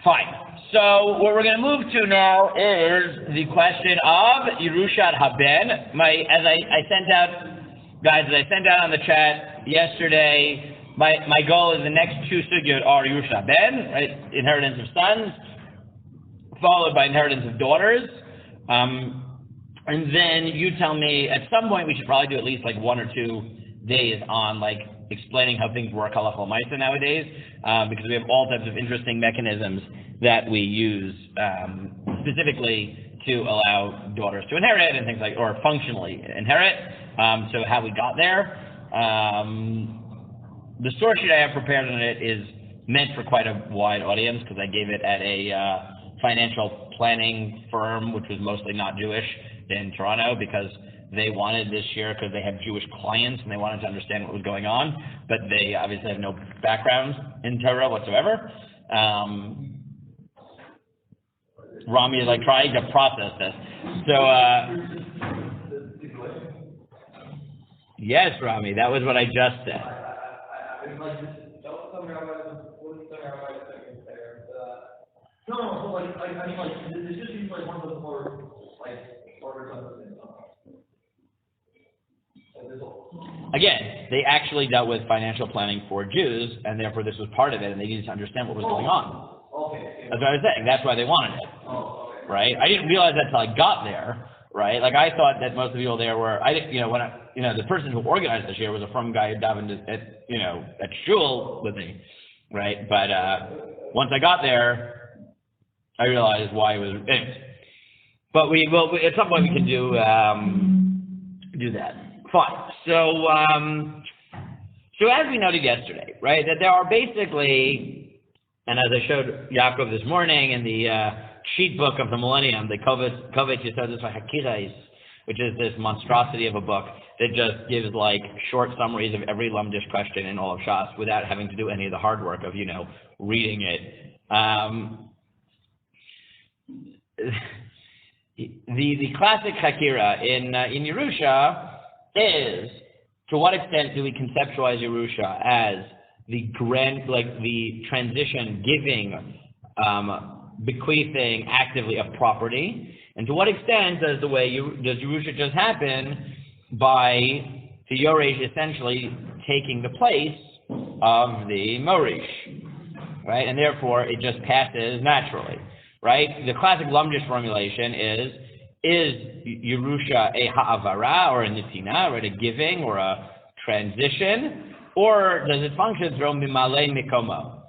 Fine. So what we're going to move to now is the question of Yerushat Haben. As I sent out on the chat yesterday, my goal is the next two sugyot are Yerushat Haben, right? Inheritance of sons, followed by inheritance of daughters. And then you tell me, at some point we should probably do at least like 1 or 2 days on like explaining how things work halacha-l'maisa nowadays, because we have all types of interesting mechanisms that we use specifically to allow daughters to inherit and things like, or functionally inherit. So how we got there. The source sheet I have prepared on it is meant for quite a wide audience because I gave it at a financial planning firm, which was mostly not Jewish, in Toronto, because they wanted this year, because they have Jewish clients and they wanted to understand what was going on, but they obviously have no background in Torah whatsoever. Rami is like trying to process this. So, yes, Rami, that was what I just said. No, like, I mean, like, this just seems like one of the more, like, harder things. Again, they actually dealt with financial planning for Jews, and therefore this was part of it, and they needed to understand what was going on. Okay. That's what I was saying. That's why they wanted it. Oh, okay. Right? I didn't realize that until I got there. Right? Like I thought that most of the people there were. The person who organized this year was a frum guy who davened at shul with me. Right? But once I got there, I realized why it was. But at some point we can do that. Fine. So as we noted yesterday, right, that there are basically, and as I showed Yaakov this morning in the sheet book of the Millennium, the Kovetz Hakirais, which is this monstrosity of a book that just gives like short summaries of every lumdish question in all of Shas without having to do any of the hard work of reading it. The classic Hakira in Yerusha is, to what extent do we conceptualize Yerusha as the transition, giving, bequeathing actively of property, and to what extent does Yerusha just happen by the Yoresh essentially taking the place of the Morish, right? And therefore it just passes naturally, right? The classic Lumdish formulation is Yerusha a ha'avara or a nitina, right? A giving or a transition, or does it function through mimale mikomo,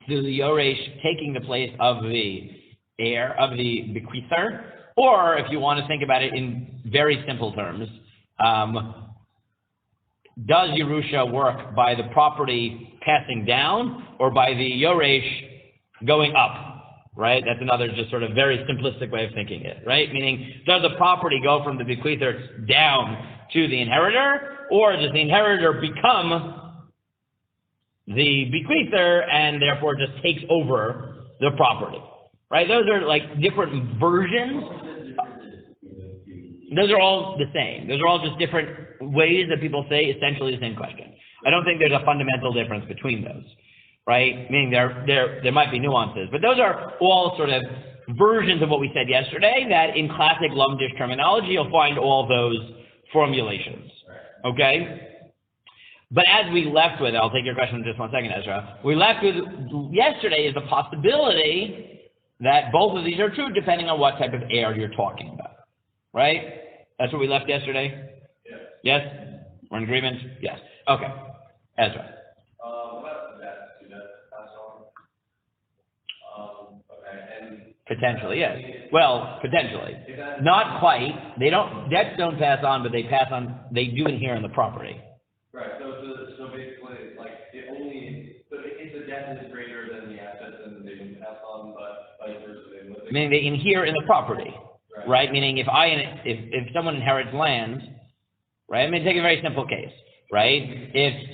through the Yoresh taking the place of the heir, of the bequeather? Or if you want to think about it in very simple terms, does Yerusha work by the property passing down or by the Yoresh going up? Right? That's another just sort of very simplistic way of thinking it, right? Meaning, does the property go from the bequeather down to the inheritor, or does the inheritor become the bequeather and therefore just takes over the property, right? Those are like different versions. Those are all the same. Those are all just different ways that people say essentially the same question. I don't think there's a fundamental difference between those. Right? Meaning there might be nuances, but those are all sort of versions of what we said yesterday, that in classic Lumdish terminology, you'll find all those formulations. Okay? But as we left with, I'll take your question in just 1 second, Ezra. We left with yesterday is the possibility that both of these are true depending on what type of heir you're talking about. Right? That's what we left yesterday? Yes. Yes? We're in agreement? Yes. Okay. Ezra. Potentially, yes. Well, potentially. Not quite. Debts don't pass on, but they do inhere in the property. Right. So basically, like, if the debt is greater than the assets, then they can pass on, but vice versa, they would. Meaning they inhere in the property, right? Meaning if someone inherits land, right? I mean, take a very simple case, right? If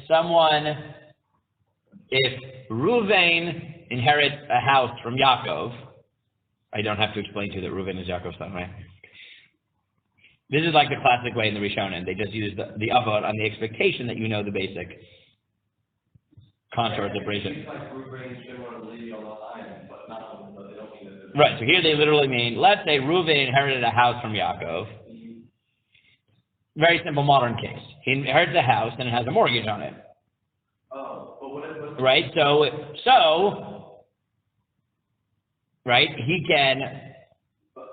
Reuven inherits a house from Yaakov, I don't have to explain to you that Reuven is Yaakov's son, right? This is like the classic way in the Rishonim. They just use the avod on the expectation that you know the basic contours of Rishon. Like Reuven should want to leave on the line, but Right, so here they literally mean, let's say Reuven inherited a house from Yaakov. Very simple modern case. He inherits a house and it has a mortgage on it. Oh, but what Right, right, he can, but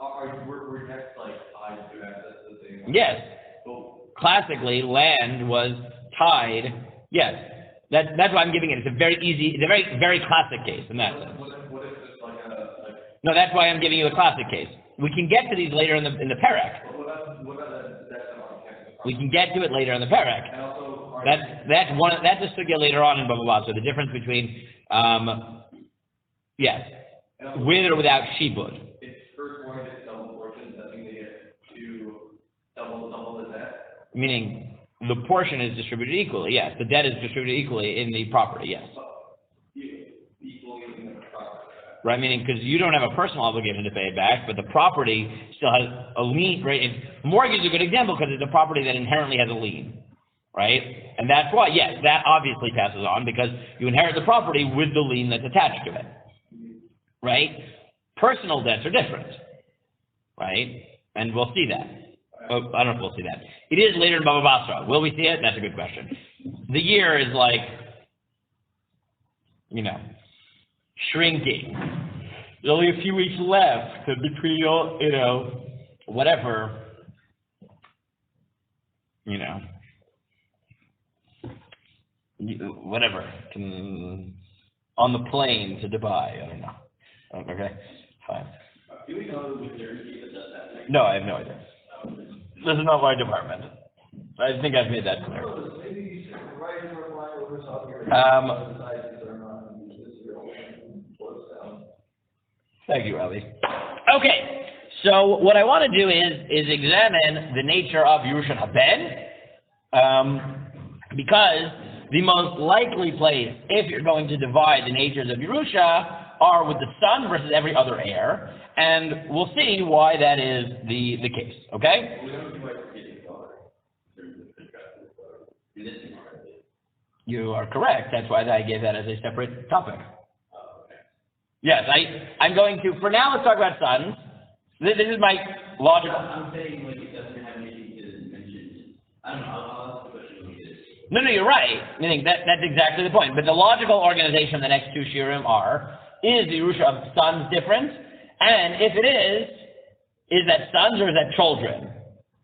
were debts like tied to access to the thing? yes, Oh, classically land was tied, yes. That's why I'm giving it. It's a very easy, it's a very, very classic case in that sense. what if it's like No, that's why I'm giving you a classic case. We can get to these later in the perek. what about the debt on campus? We can get to it later in the perek. And also, That's a sugya later on in Bava Basra. So the difference between yes, with or without shibud. if first one gets double portions, that means they get double the debt. Meaning the portion is distributed equally. Yes, the debt is distributed equally in the property. Yes. Equally in the property. Right, meaning because you don't have a personal obligation to pay it back, but the property still has a lien. Right, and mortgage is a good example because it's a property that inherently has a lien. Right, and that's why, yes, that obviously passes on because you inherit the property with the lien that's attached to it. Right, personal debts are different. Right, and we'll see that. Oh, I don't know if we'll see that. It is later in Bava Basra. Will we see it? That's a good question. The year is like, shrinking. There's only a few weeks left between, whatever, whatever, on the plane to Dubai. I don't know. Okay, fine. Do we know the guarantee that does that? No, I have no idea. This is not my department. I think I've made that clear. Thank you, Ravi. Okay, so what I want to do is examine the nature of Yerusha haben, because the most likely place, if you're going to divide the natures of Yerusha, are with the son versus every other heir, and we'll see why that is the case, okay? You are correct. That's why I gave that as a separate topic. Yes, I'm going to, for now, let's talk about sons. This is my logical. I'm saying like it doesn't have anything to mention. I don't know. I'll ask the question when we get it. No, you're right. Meaning that's exactly the point. But the logical organization of the next two shiurim is the Yerusha of sons different? And if it is that sons or is that children?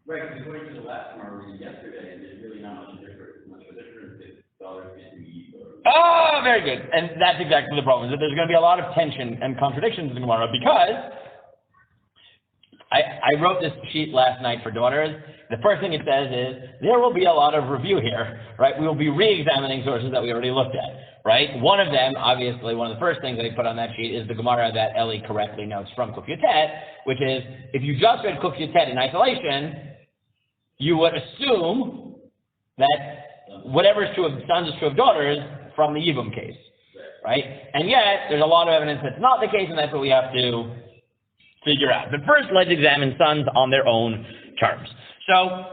Right, because according to the last one we read yesterday, there's really not much of a difference if daughters get to eat or... Oh, very good. And that's exactly the problem, is that there's going to be a lot of tension and contradictions in the Gemara because I wrote this sheet last night for daughters. The first thing it says is, there will be a lot of review here, right? We will be re-examining sources that we already looked at, right? One of them, obviously, one of the first things that I put on that sheet is the Gemara that Ellie correctly notes from Kuf Yotet, which is, if you just read Kuf Yotet in isolation, you would assume that whatever is true of sons is true of daughters from the Yibum case, right? And yet, there's a lot of evidence that's not the case, and that's what we have to figure out. But first, let's examine sons on their own terms. So,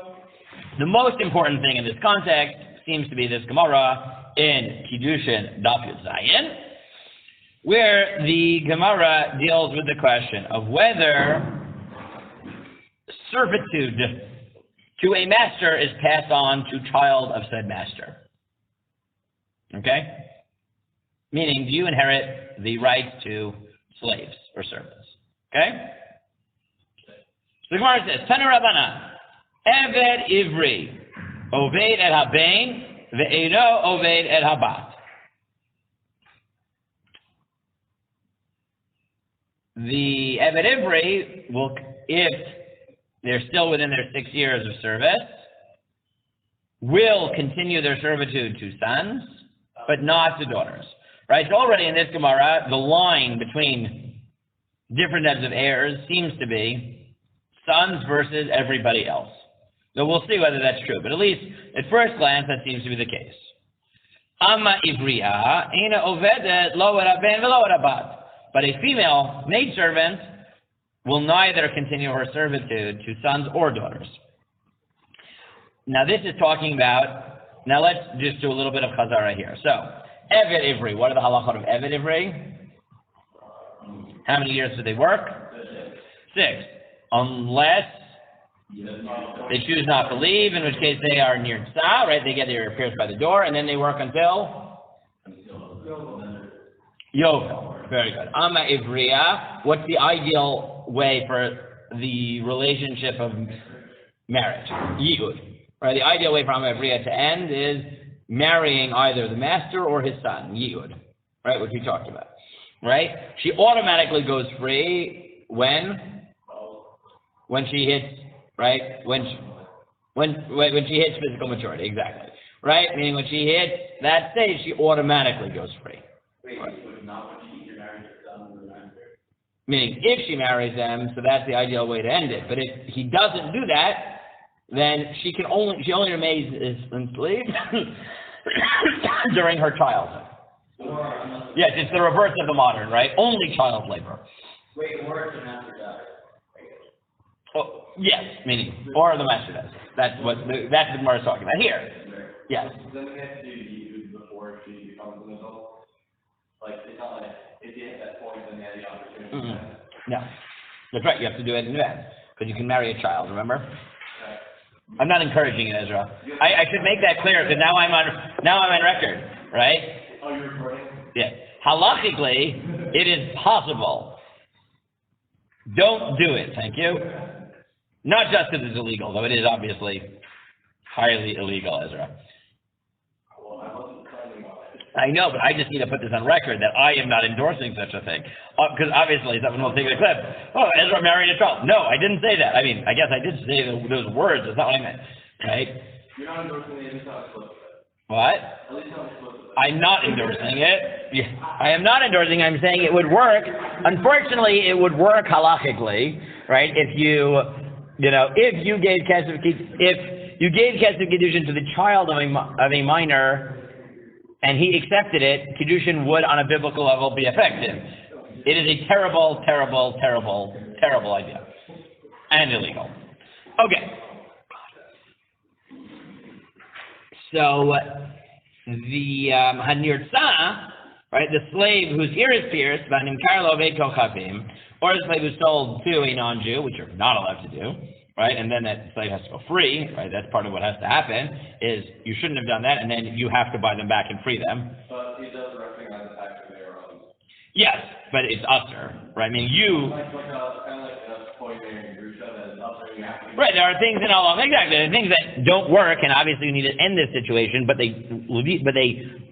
the most important thing in this context seems to be this Gemara in Kiddushin Daf Yud Zayin, where the Gemara deals with the question of whether servitude to a master is passed on to child of said master. Okay? Meaning, do you inherit the right to slaves or servants? Okay? So the Gemara says, Tanu Rabbana, Eved Ivri, Oved et Haben, Ve'eno Oved et Habat. The Eved Ivri will, if they're still within their 6 years of service, will continue their servitude to sons, but not to daughters. Right? So already in this Gemara, the line between different types of heirs seems to be sons versus everybody else. So we'll see whether that's true, but at least at first glance, that seems to be the case. Amma Ivriya, Ina Ovedet, Lo et Haben v'lo et Habat. But a female maidservant will neither continue her servitude to sons or daughters. Now this is talking about, now let's just do a little bit of chazara here. So, Eved Ivri, what are the halachot of Eved Ivri? How many years do they work? 6. Unless they choose not to leave, in which case they are near tzah, right? They get their pierced by the door, and then they work until Yovel. Very good. Amma Ivriya, what's the ideal way for the relationship of marriage? Yihud. Right? The ideal way for Amma Ivriya to end is marrying either the master or his son. Yihud. Right? Which we talked about. Right? She automatically goes free when she hits, right? When she hits physical maturity, exactly. Right? Meaning when she hits that stage, she automatically goes free. Wait, so not when she marries her son or master? Meaning if she marries them, so that's the ideal way to end it. But if he doesn't do that, then she only remains enslaved during her childhood. Yes, it's the reverse of the modern, right? Only child labor. Wait, or if the master dies. Oh, yes, meaning, or the master does. That's what Gemara is talking about here. Yes. Then we have to do Yehud before she becomes an adult. Like, it's not like if you hit that point, then you have the opportunity. Mm-hmm. No, that's right. You have to do it in advance because you can marry a child. Remember? Okay. I'm not encouraging it, Ezra. I should make that clear because now I'm on record, right? Oh, you're recording? Yeah. Halachically, it is possible. Don't do it. Thank you. Not just because it's illegal, though it is obviously highly illegal, Ezra. Well, I wasn't planning on it. I know, but I just need to put this on record that I am not endorsing such a thing. Because obviously someone will take a clip. Oh, Ezra married a child. No, I didn't say that. I mean, I guess I did say those words. That's not what I meant. Right? You're not endorsing it, at least not explicit. What? At least not explicit. I'm not endorsing it. I am not endorsing. I'm saying it would work. Unfortunately, it would work halachically, right? If you gave kesef kiddushin to the child of a minor, and he accepted it, kiddushin would, on a biblical level, be effective. It is a terrible, terrible, terrible, terrible idea, and illegal. Okay. So the hanirtza, right, the slave whose ear is pierced, or the slave who's sold to a non-Jew, which you're not allowed to do, right, and then that slave has to go free, right, that's part of what has to happen, is you shouldn't have done that, and then you have to buy them back and free them. But he does recognize the fact that they are owned. Yes, but it's usher, right, I mean, you... Kind of like a point there in Yerusha that is usher, you have to... Right, there are things in Allah, exactly, there are things that don't work, and obviously you need to end this situation, but they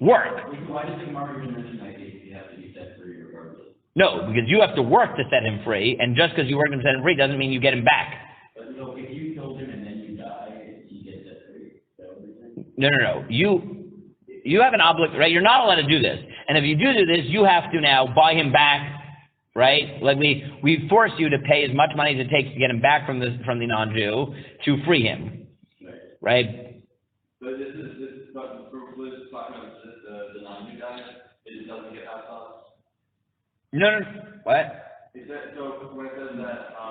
work. Why does the Gemara even mention that he has to be set free regardless? No, because you have to work to set him free, and just because you work to set him free doesn't mean you get him back. But no, if you killed him and then you die, you get set free. Is that what you're saying? No. You have an obligation, right? You're not allowed to do this. And if you do this, you have to now buy him back, right? Like we force you to pay as much money as it takes to get him back from the non-Jew to free him, right? But but for Liz talking about the non-Jew guy, it doesn't get passed on? No. What? Is that, so when it says that, does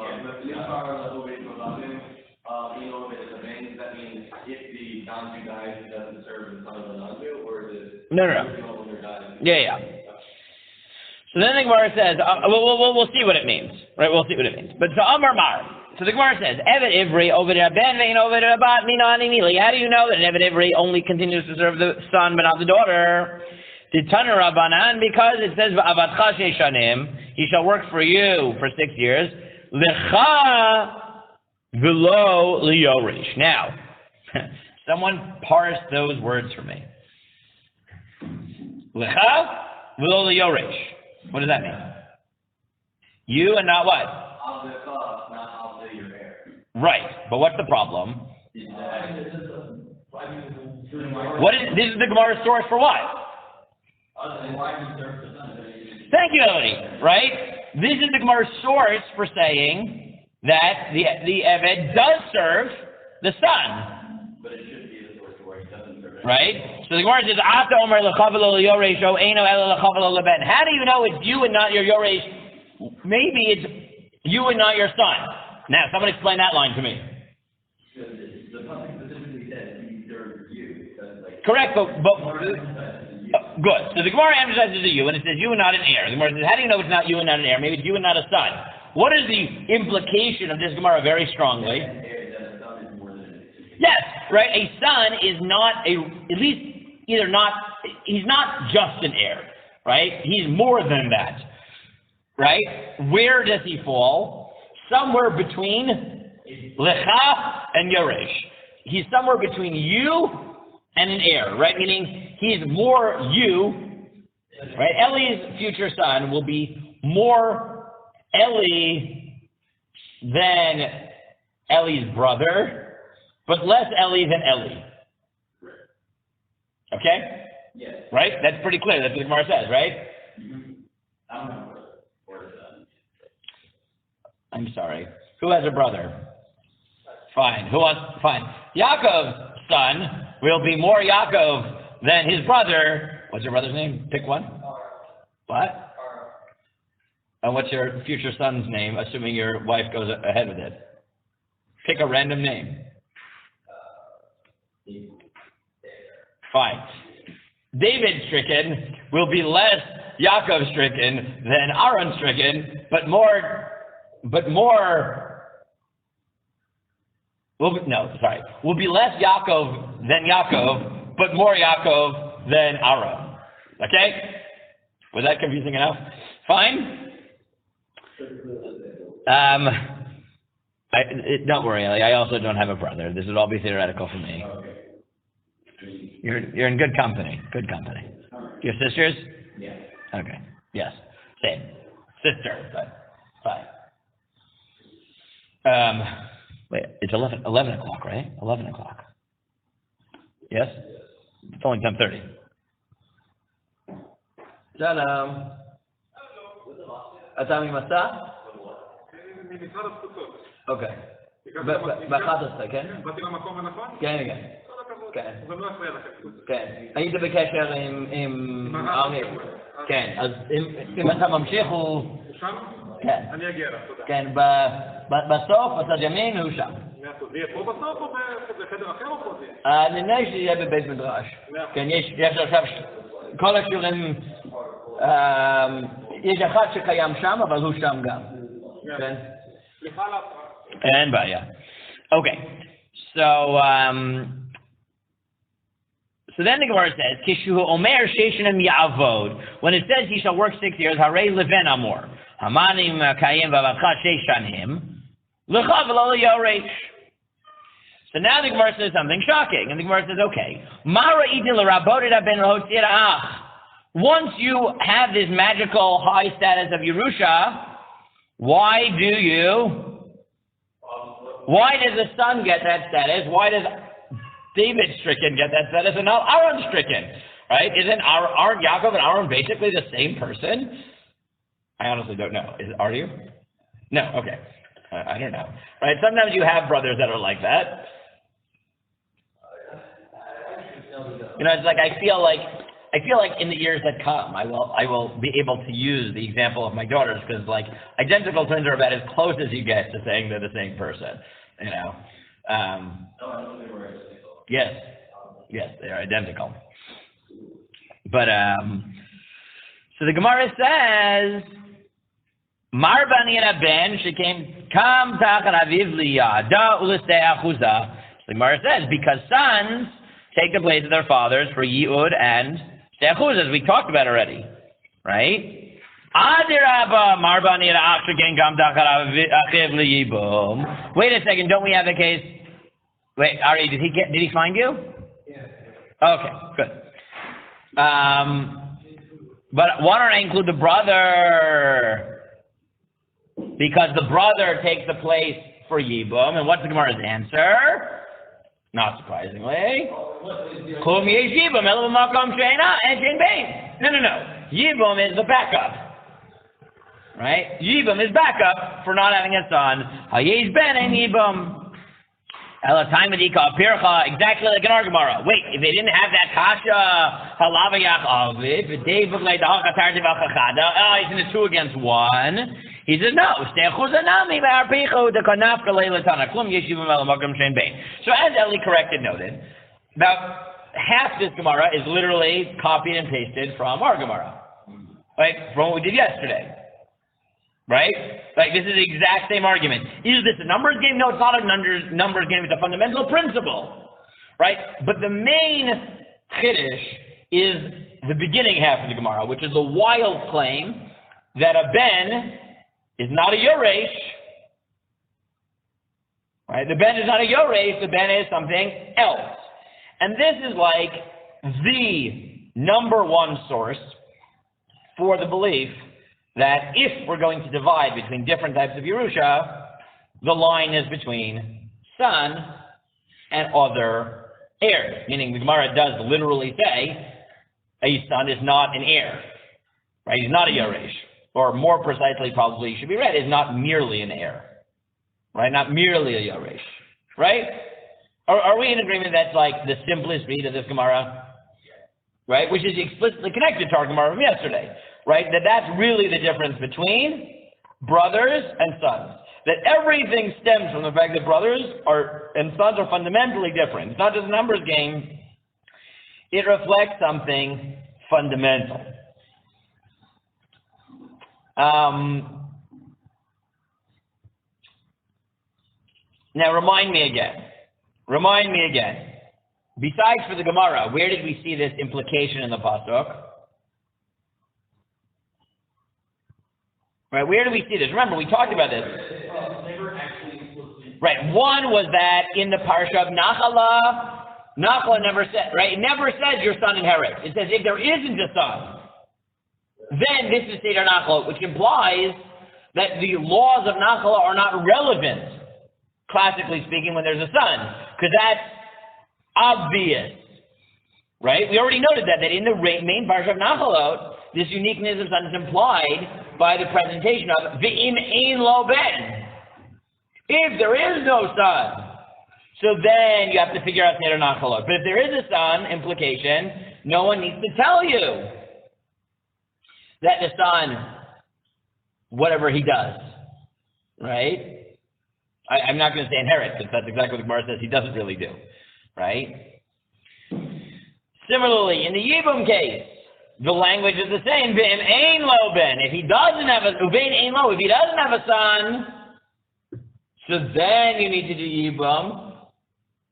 that mean if the non-Jew dies, he doesn't serve in front of the non-Jew, or is it? No. Yeah. So then the Gemara says, we'll see what it means, right? We'll see what it means. But so Amar Mar. So the Gemara says, Evet Ivri, Oved Ben, Vein Oved Abat, Minani Mili. How do you know that an Evet Ivri only continues to serve the son but not the daughter? The Tana Rabbanan, because it says, Avatcha Sheishanim, he shall work for you for 6 years. Lecha v'lo liyorish. Now, someone parse those words for me. Lecha v'lo liyorish. What does that mean? You and not what? Of the cloth, not of your hair. Right, but what's the problem? This is the Gemara source for what? Thank you, Elodie. Right? This is the Gemara source for saying that the Eved does serve the son. But it should be the source where he doesn't serve it. Right? So the Gemara says, Ata Omer lechavelo liyoresh o eino ela lechavelo leben. How do you know it's you and not your yoresh? Maybe it's you and not your son. Now, someone explain that line to me. The public specifically said he serves you. Correct, but good. So the Gemara emphasizes the you, and it says you and not an heir. The Gemara says, how do you know it's not you and not an heir? Maybe it's you and not a son. What is the implication of this Gemara very strongly? Yes, right? A son is not at least either not, he's not just an heir, right? He's more than that, right? Where does he fall? Somewhere between Lecha and Yeresh. He's somewhere between you and an heir, right? Meaning he's more you, right? Eli's future son will be more Eli than Eli's brother, but less Eli than Eli. Okay? Yes. Right? That's pretty clear. That's what Gemara says, right? Mm-hmm. I don't know where it's done. I'm sorry. Who has a brother? Fine. Fine. Yaakov's son will be more Yaakov than his brother. What's your brother's name? Pick one. What? And what's your future son's name, assuming your wife goes ahead with it? Pick a random name. What? David stricken will be less Yaakov stricken than Aaron stricken, will be less Yaakov than Yaakov, but more Yaakov than Aaron. Okay? Was that confusing enough? Fine? Don't worry, Ellie. I also don't have a brother. This would all be theoretical for me. You're in good company. Good company. Your sisters? Yeah. Okay. Yes. Same. Sister, but fine. Wait, it's 11 o'clock, right? 11 o'clock. Yes? It's only 10:30. Shalom. אתה ממסע? ממשרד התפוצות. אוקיי. ב-11, כן? באתי למקום הנכון? כן, כן. כל הכבוד. כן. זה לא יפריע לכם. כן. היית בקשר עם אריה. כן, אז אם אתה ממשיך הוא... שם? כן. אני אגיע לך, תודה. כן, בסוף, בצד ימין, הוא שם. זה יהיה פה בסוף או בחדר אחר או פה זה? נראה לי שיהיה בבית מדרש. כן, יש עכשיו כל השיעורים... יש אחד שקיים שם, אבל הוא שם גם. כן? סליחה על ההפרעה. אין בעיה. Okay, so then the Gemara says, Kishu Omer Sheshanim Ya'avod. When it says he shall work 6 years, Harei Leven Amor. Hamanim Kayim Vavadcha Sheshanim. Lecha V'lo Yoresh. So now the Gemara says something shocking. And the Gemara says, okay. Mara Idin L'Rabodid Ben L'Hotzir Ach. Once you have this magical high status of Yerusha, why does the son get that status? Why does David stricken get that status and not Aaron stricken? Right? Aren't Yaakov and Aaron basically the same person? I honestly don't know. Are you? No, okay. I don't know. Right? Sometimes you have brothers that are like that. You know, it's like I feel like in the years that come, I will be able to use the example of my daughters, because like identical twins are about as close as you get to saying they're the same person. You know. Yes, they are identical. But so the Gemara says, Mar bani ben shekem kam tachat aviv liyada ulestei achuza. The Gemara says because sons take the place of their fathers for yiud and stechuz, as we talked about already, right? Adirabba mar bani ach shekem kam tachat aviv liyibum. Wait a second, don't we have a case? Wait, Ari, did he find you? Yeah. Okay, good. But why don't I include the brother? Because the brother takes the place for Yibum. And what's the Gemara's answer? Not surprisingly. No. Yibum is the backup. Right? Yibum is backup for not having a son. Hayesh ben and Yibum. Exactly like in our Gemara. Wait, if they didn't have that kasha, if they look like he's in the 2 against 1. He says no. So as Eli corrected noted, about half this Gemara is literally copied and pasted from our Gemara, right? From what we did yesterday, right? Like, this is the exact same argument. Is this a numbers game? No, it's not a numbers game. It's a fundamental principle, right? But the main chiddush is the beginning half of the Gemara, which is the wild claim that a ben is not a yoresh, right? The ben is not a yoresh, the ben is something else. And this is like the number one source for the belief that if we're going to divide between different types of Yerusha, the line is between son and other heirs. Meaning the Gemara does literally say a son is not an heir, right? He's not a Yoresh. Or more precisely, probably should be read, is not merely an heir, right? Not merely a Yoresh, right? Are we in agreement that's like the simplest read of this Gemara, right? Which is explicitly connected to our Gemara from yesterday, right? That's really the difference between brothers and sons. That everything stems from the fact that brothers and sons are fundamentally different. It's not just a numbers game. It reflects something fundamental. Now remind me again. Besides for the Gemara, where did we see this implication in the pasuk? Right, where do we see this? Remember, we talked about this. Right, one was that in the parsha of Nachala never said, right? It never says your son inherits. It says if there isn't a son, then this is Seder Nachala, which implies that the laws of Nachala are not relevant, classically speaking, when there's a son, because that's obvious, right? We already noted that in the main parsha of Nachalot, this uniqueness of son is implied by the presentation of V'im ein lo ben. If there is no son, so then you have to figure out Seder Nachalot. But if there is a son, implication, no one needs to tell you that the son, whatever he does, right? I'm not going to say inherit, because that's exactly what the Gemara says he doesn't really do, right? Similarly, in the Yibum case, the language is the same. V'im ein lo ben. If he doesn't have a son, so then you need to do Yibum.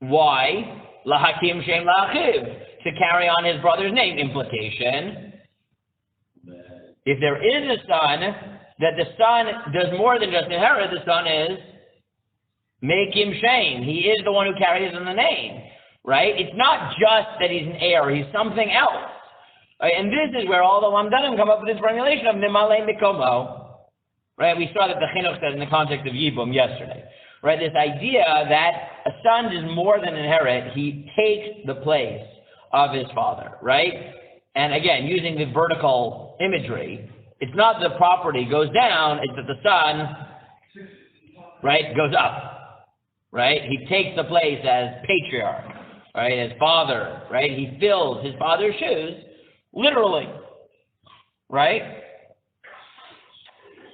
Why? Lahakim shem la'achiv, to carry on his brother's name. Implication: if there is a son, that the son does more than just inherit. The son is make him shame. He is the one who carries in the name, right? It's not just that he's an heir; he's something else. Right? And this is where all the Lamdanim come up with this formulation of Nimalei Mikomo. Right? We saw that the Chinuch said in the context of Yibum yesterday. Right? This idea that a son is more than inherit; he takes the place of his father. Right? And again, using the vertical imagery, it's not the property goes down; it's that the son, right, goes up. Right? He takes the place as patriarch, right, as father, right? He fills his father's shoes, literally, right?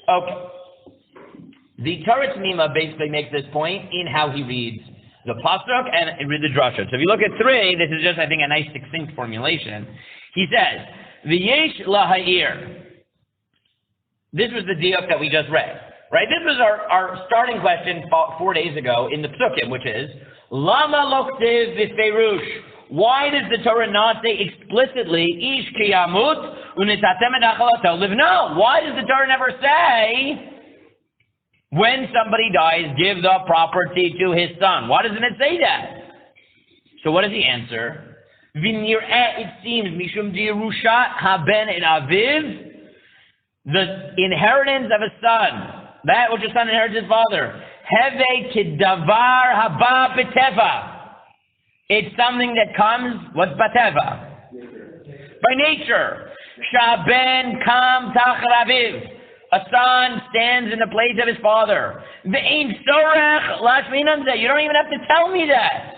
Okay. The Teretz Mima basically makes this point in how he reads the pasuk and read the drasha. So if you look at 3, this is just, I think, a nice succinct formulation. He says, "V'yesh laha'ir." This was the diuk that we just read. Right? This was our starting question 4 days ago in the Psukim, which is, Lama loktiv v'feirush. Why does the Torah not say explicitly, Ish ki yamut u'nitatem et achalato livno? Why does the Torah never say, when somebody dies, give the property to his son? Why doesn't it say that? So what is the answer? V'nir'eh, it seems, mishum d'Yerusha haben et aviv, the inheritance of a son, that which a son inherits his father. Heve kidavar haba b'teva. It's something that comes, what's bateva? By nature. Shaben kam tachar aviv. A son stands in the place of his father. Ve'ein sorech lashminan zeh. You don't even have to tell me that.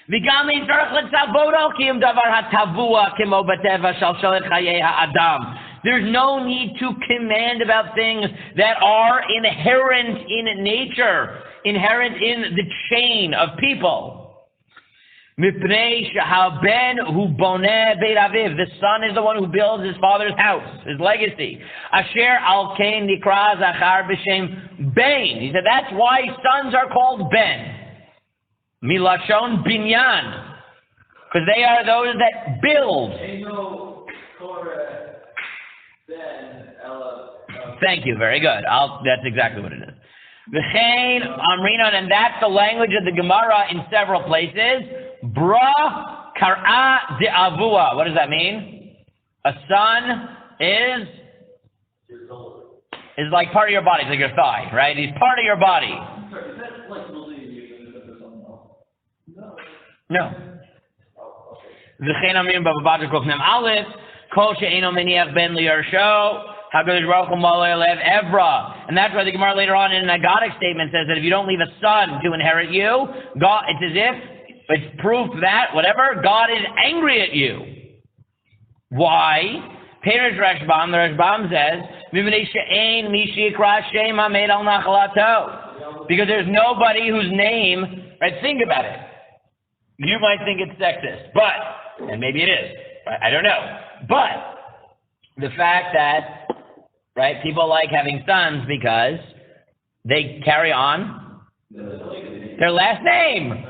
V'gam ein sorech letzavodo ki im davar hatavua kimo bateva shal shalet chayei ha'adam. There's no need to command about things that are inherent in nature, inherent in the chain of people. Mipnei she'haben hu boneh beit aviv. The son is the one who builds his father's house, his legacy. Asher al kain nikra zachar b'shem ben. He said that's why sons are called ben. Milashon binyan, because they are those that build. Thank you. Very good. That's exactly what it is. V'chein amrinon, and that's the language of the Gemara in several places. Bra kar'a de'avua. What does that mean? A son is like part of your body. It's like your thigh, right? He's part of your body. No. V'chein amrinon b'vavadra kofnem aleph kol she'eno meniach ben liyarsho. HaKadosh Baruch Hu Malei Lev Evra. And that's why the Gemara later on in an agadic statement says that if you don't leave a son to inherit you, God, it's as if it's proof that, whatever, God is angry at you. Why? Perish Rashbam, the Rashbam says, because there's nobody whose name, right, think about it. You might think it's sexist, but, and maybe it is, I don't know, but the fact that, right, people like having sons because they carry on their last name,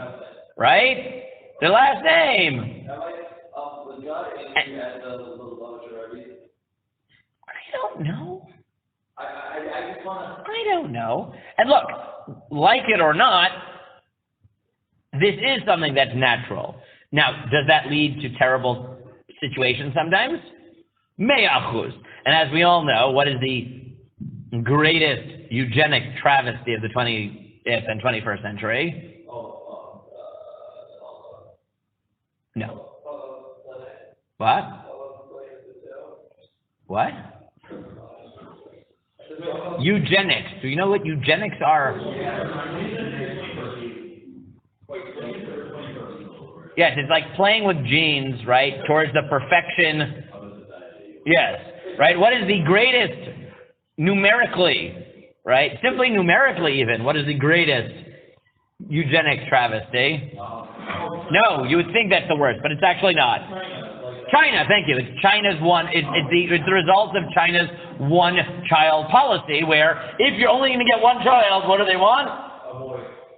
right? Their last name. I don't know. I don't know. And look, like it or not, this is something that's natural. Now, does that lead to terrible situations sometimes? Me'achuz. And as we all know, what is the greatest eugenic travesty of the 20th and 21st century? No. What? What? Eugenics. Do you know what eugenics are? Yes, it's like playing with genes, right, towards the perfection. Yes, right? What is the greatest numerically, right? Simply numerically even, what is the greatest eugenic travesty? No, you would think that's the worst, but it's actually not. China, thank you. It's China's it's the result of China's one-child policy, where if you're only going to get one child, what do they want?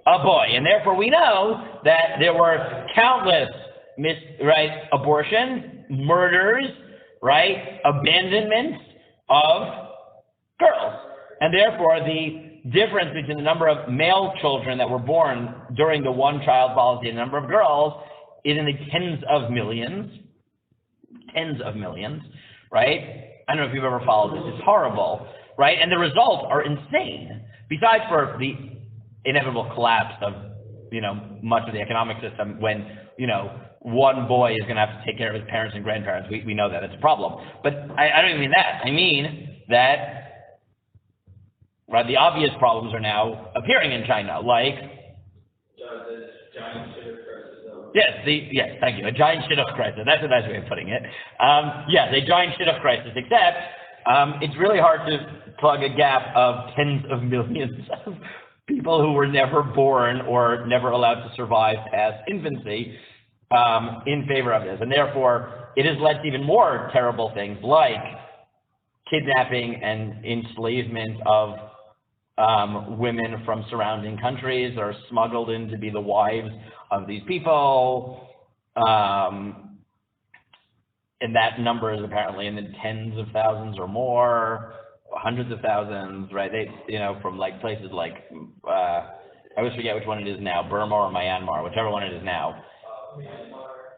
A boy. And therefore we know that there were countless abortions, murders, right, abandonment of girls. And therefore the difference between the number of male children that were born during the one-child policy and the number of girls is in the tens of millions, right? I don't know if you've ever followed this. It's horrible, right? And the results are insane. Besides for the inevitable collapse of, much of the economic system when, one boy is going to have to take care of his parents and grandparents. We know that. It's a problem. But I don't even mean that. I mean that, right, the obvious problems are now appearing in China, like... The giant shidduch crisis. Yes, thank you. A giant shidduch crisis. That's a nice way of putting it. Yes, a giant shidduch crisis, except it's really hard to plug a gap of tens of millions of people who were never born or never allowed to survive past infancy in favor of this. And therefore, it has led to even more terrible things like kidnapping and enslavement of women from surrounding countries are smuggled in to be the wives of these people. And that number is apparently in the tens of thousands or more, hundreds of thousands, right? They, from like places like, I always forget which one it is now, Burma or Myanmar, whichever one it is now.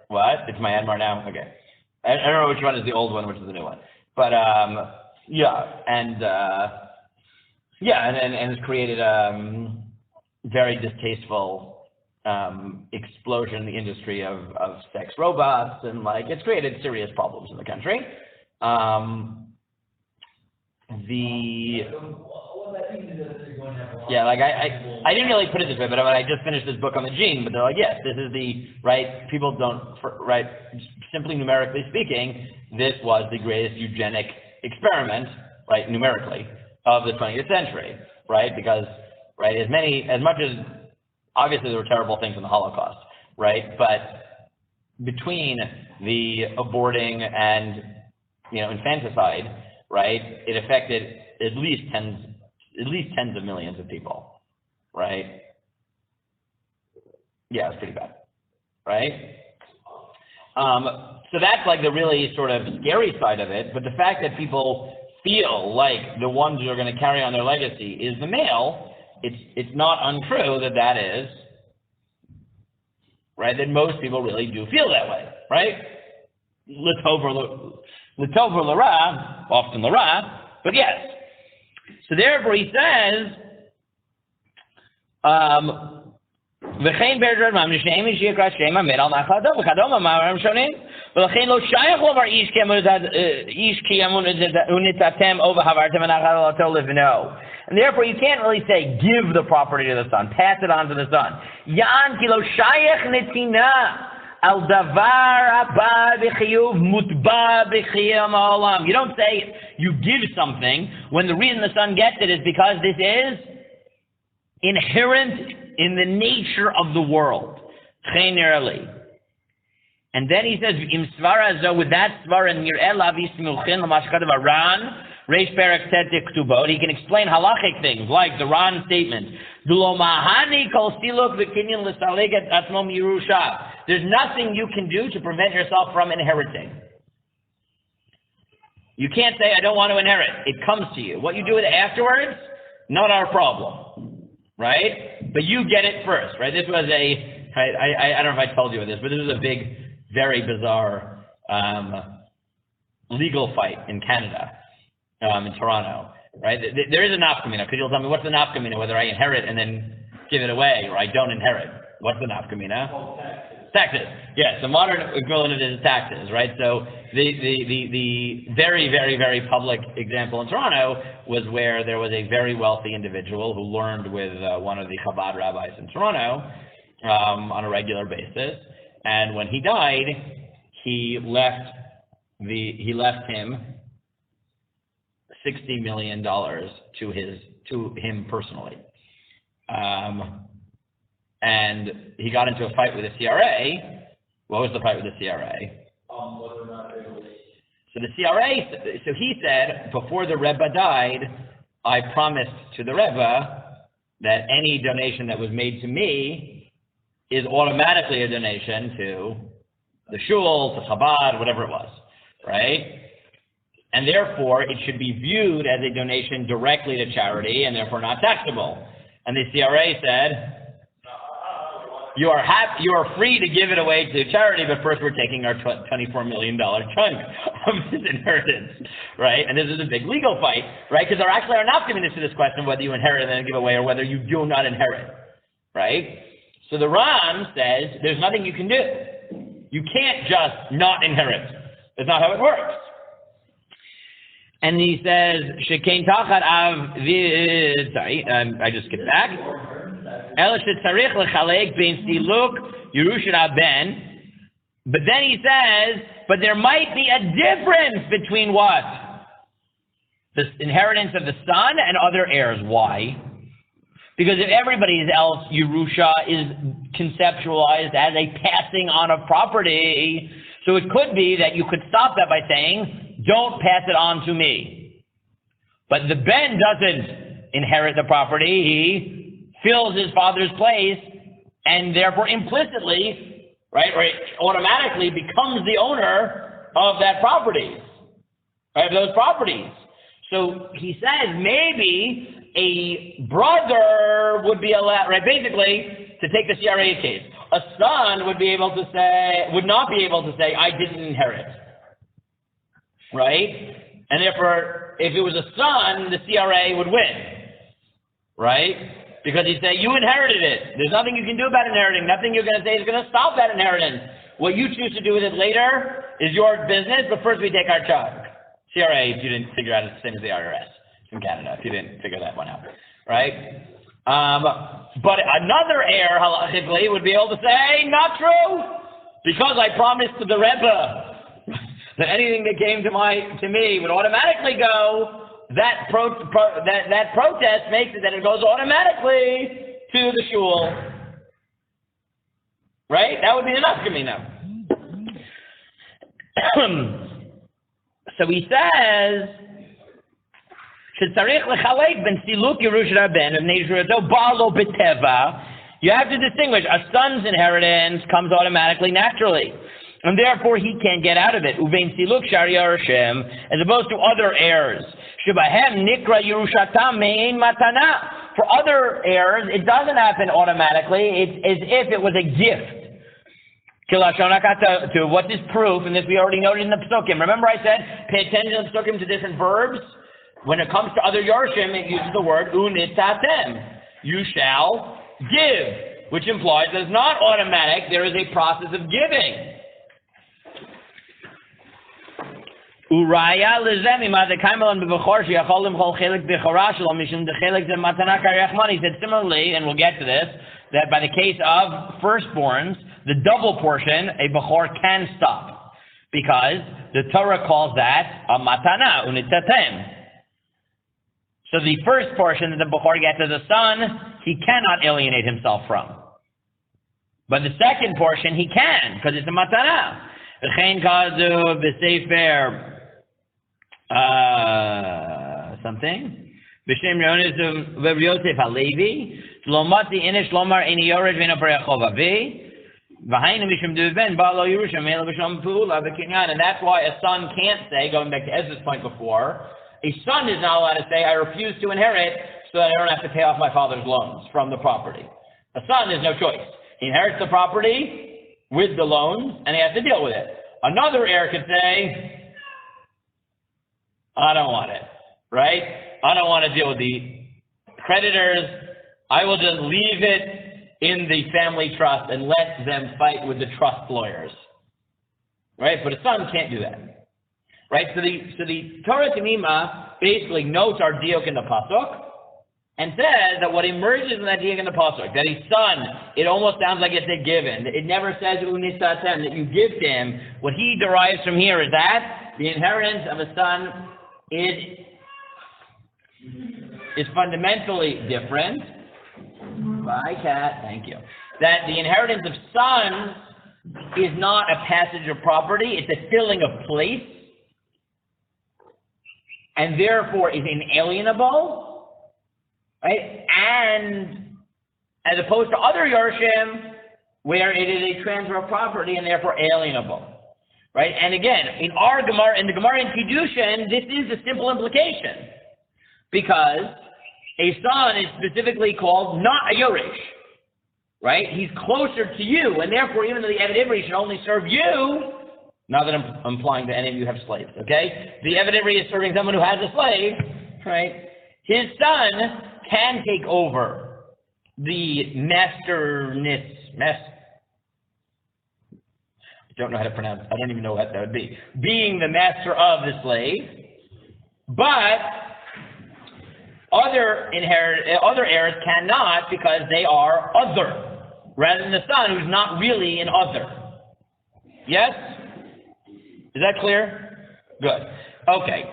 What? It's Myanmar now? Okay. I don't know which one is the old one, which is the new one. But, and it's created a very distasteful explosion in the industry of sex robots, and it's created serious problems in the country. I didn't really put it this way, but I just finished this book on the gene, but they're like, yes, this is the, right, people don't, right, simply numerically speaking, this was the greatest eugenic experiment, right, numerically, of the 20th century, right, because, right, as much as, obviously there were terrible things in the Holocaust, right, but between the aborting and, infanticide, right, it affected at least tens of millions of people, right? Yeah, it's pretty bad, right? So that's like the really sort of scary side of it, but the fact that people feel like the ones who are going to carry on their legacy is the male, it's not untrue that is, right, that most people really do feel that way, right? L'tov or l'ra, often l'ra, but yes. So therefore he says, וכן ברג'רד ממשיכים איש יקרא שם המד על נחלתו וכדומה מאמרים שונים ולכן לא שייך לומר איש כי ונתתם או והעברתם נחלתו לבנו. And therefore you can't really say give the property to the son, pass it on to the son. יען כי לא שייך נתינה על דבר הבא בחיוב מוטבע בחיים העולם. You don't say you give something when the reason the son gets it is because this is inherent in the nature of the world. And then he says, Im svara zo, with that svara nir'eh lavi smuchin l'mashkadav Aran, reish perek tet ktubot, he can explain halachic things, like the Ran statement, D'lo mahani kol siluk v'kinyan l'saleg et atmo Yerusha. There's nothing you can do to prevent yourself from inheriting. You can't say, I don't want to inherit. It comes to you. What you do with it afterwards, not our problem. Right? But you get it first, right? This was I don't know if I told you this, but this was a big, very bizarre legal fight in Canada, in Toronto, right? There is a nafkamina, because you'll tell me, what's the nafkamina, whether I inherit and then give it away, or I don't inherit? What's the nafkamina? Well, taxes. Taxes. Yes, the modern equivalent of it is taxes, right? So the very, very, very public example in Toronto was where there was a very wealthy individual who learned with one of the Chabad rabbis in Toronto on a regular basis, and when he died, he left him $60 million to him personally. And he got into a fight with the CRA. What was the fight with the CRA? Whether or not they were... So the CRA, so he said, before the Rebbe died, I promised to the Rebbe that any donation that was made to me is automatically a donation to the shul, to Chabad, whatever it was, right? And therefore, it should be viewed as a donation directly to charity and therefore not taxable. And the CRA said, you are free to give it away to charity, but first we're taking our $24 million chunk of his inheritance, right? And this is a big legal fight, right? Because there actually are not giving this to this question whether you inherit and then give away or whether you do not inherit, right? So the Ran says there's nothing you can do. You can't just not inherit. That's not how it works. And he says, "Shekein tachat av." Sorry, I just skipped back. But then he says, but there might be a difference between what? The inheritance of the son and other heirs. Why? Because if everybody else, Yerusha is conceptualized as a passing on of property, so it could be that you could stop that by saying, don't pass it on to me. But the Ben doesn't inherit the property, he fills his father's place, and therefore implicitly, right, automatically becomes the owner of that property, right, of those properties. So he says maybe a brother would be allowed, right, basically, to take the CRA case, a son would not be able to say, I didn't inherit, right? And therefore, if it was a son, the CRA would win, right? Because he'd say, you inherited it. There's nothing you can do about inheriting. Nothing you're going to say is going to stop that inheritance. What you choose to do with it later is your business, but first we take our chunk. CRA, if you didn't figure out, it's the same as the IRS in Canada, if you didn't figure that one out, right? But another heir, halachically, would be able to say, not true, because I promised to the Rebbe that anything that came to me would automatically go. That protest makes it that it goes automatically to the shul. Right? That would be enough, Kamina. So he says, you have to distinguish. A son's inheritance comes automatically, naturally, and therefore he can't get out of it. As opposed to other heirs. For other heirs, it doesn't happen automatically. It's as if it was a gift. To what's his proof, and this we already noted in the Psukim. Remember I said, pay attention in the Psukim to different verbs? When it comes to other Yorshim, it uses the word unitatem. You shall give, which implies that it's not automatic, there is a process of giving. Uraya lezemi ma de kaimelan bebechor sheyacholim chol chelik bechora shelo mishum de chelik ze matana karechman. He said similarly, and we'll get to this, that by the case of firstborns, the double portion, a bechor can stop, because the Torah calls that a matana unitatem. So the first portion that the bechor gets as a son, he cannot alienate himself from. But the second portion he can, because it's a matana. V'chein kazu b'sefer something. B'shem Yosef Halevi. Shlomati inish lomar eni yored v'ino perechov avi. V'hainu mishum duven ba'lo Yerusha me'ela b'shom pu'ula v'kinyan. And that's why a son can't say, going back to Ezra's point before, a son is not allowed to say, I refuse to inherit so that I don't have to pay off my father's loans from the property. A son has no choice. He inherits the property with the loans, and he has to deal with it. Another heir could say, I don't want it, right? I don't want to deal with the creditors. I will just leave it in the family trust and let them fight with the trust lawyers, right? But a son can't do that. Right, so the Torah Temima basically notes our diuk in the pasuk and says that what emerges in that diuk in the pasuk, that a son, it almost sounds like it's a given. It never says unisatem, that you give to him. What he derives from here is that the inheritance of a son is fundamentally different. Bye, cat. Thank you. That the inheritance of sons is not a passage of property; it's a filling of place. And therefore is inalienable, right? And as opposed to other Yorshim, where it is a transfer of property and therefore alienable, right? And again, in the Gemara in Kiddushin, this is a simple implication, because a son is specifically called not a Yoresh, right? He's closer to you, and therefore even though the Eved Ivri should only serve you, not that I'm implying that any of you have slaves, okay? The Eved Ivri is serving someone who has a slave, right? His son can take over the I don't know how to pronounce it. I don't even know what that would be. Being the master of the slave, but other heirs cannot, because they are other, rather than the son who's not really an other. Yes? Is that clear? Good. Okay.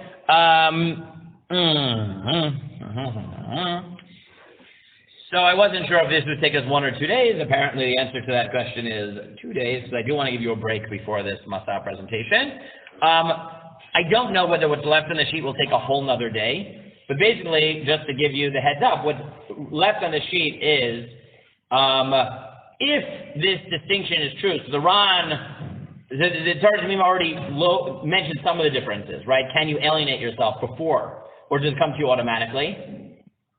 So I wasn't sure if this would take us 1 or 2 days. Apparently the answer to that question is 2 days, because I do want to give you a break before this Masah presentation. I don't know whether what's left on the sheet will take a whole nother day, but basically, just to give you the heads up, what's left on the sheet is, if this distinction is true, so the Torah Temima already mentioned some of the differences, right? Can you alienate yourself before, or does it come to you automatically?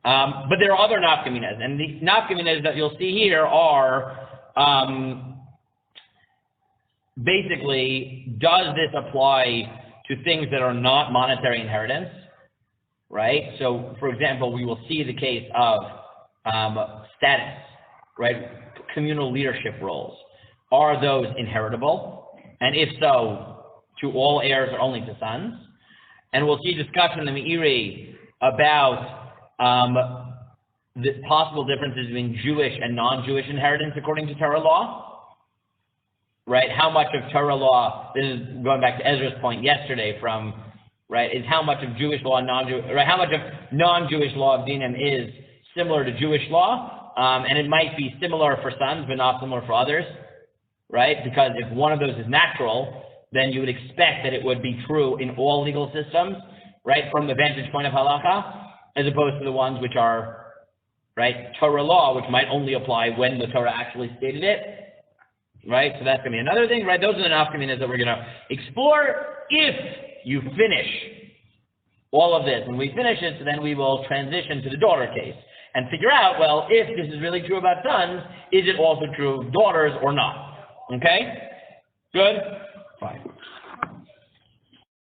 But there are other nafkaminas, and the nafkaminas that you'll see here are basically, does this apply to things that are not monetary inheritance, right? So, for example, we will see the case of status, right? Communal leadership roles. Are those inheritable? And if so, to all heirs or only to sons? And we'll see discussion in the Meiri about the possible differences between Jewish and non-Jewish inheritance according to Torah law, right? How much of Torah law, this is going back to Ezra's point yesterday is how much of Jewish law and non-Jewish, right? How much of non-Jewish law of Dinim is similar to Jewish law, and it might be similar for sons but not similar for others, right? Because if one of those is natural, then you would expect that it would be true in all legal systems, right, from the vantage point of halacha, as opposed to the ones which are, right, Torah law, which might only apply when the Torah actually stated it, right? So that's going to be another thing, right? Those are the nafkaminas that we're going to explore. If you finish all of this, when we finish it, so then we will transition to the daughter case and figure out, well, if this is really true about sons, is it also true of daughters or not? Okay? Good?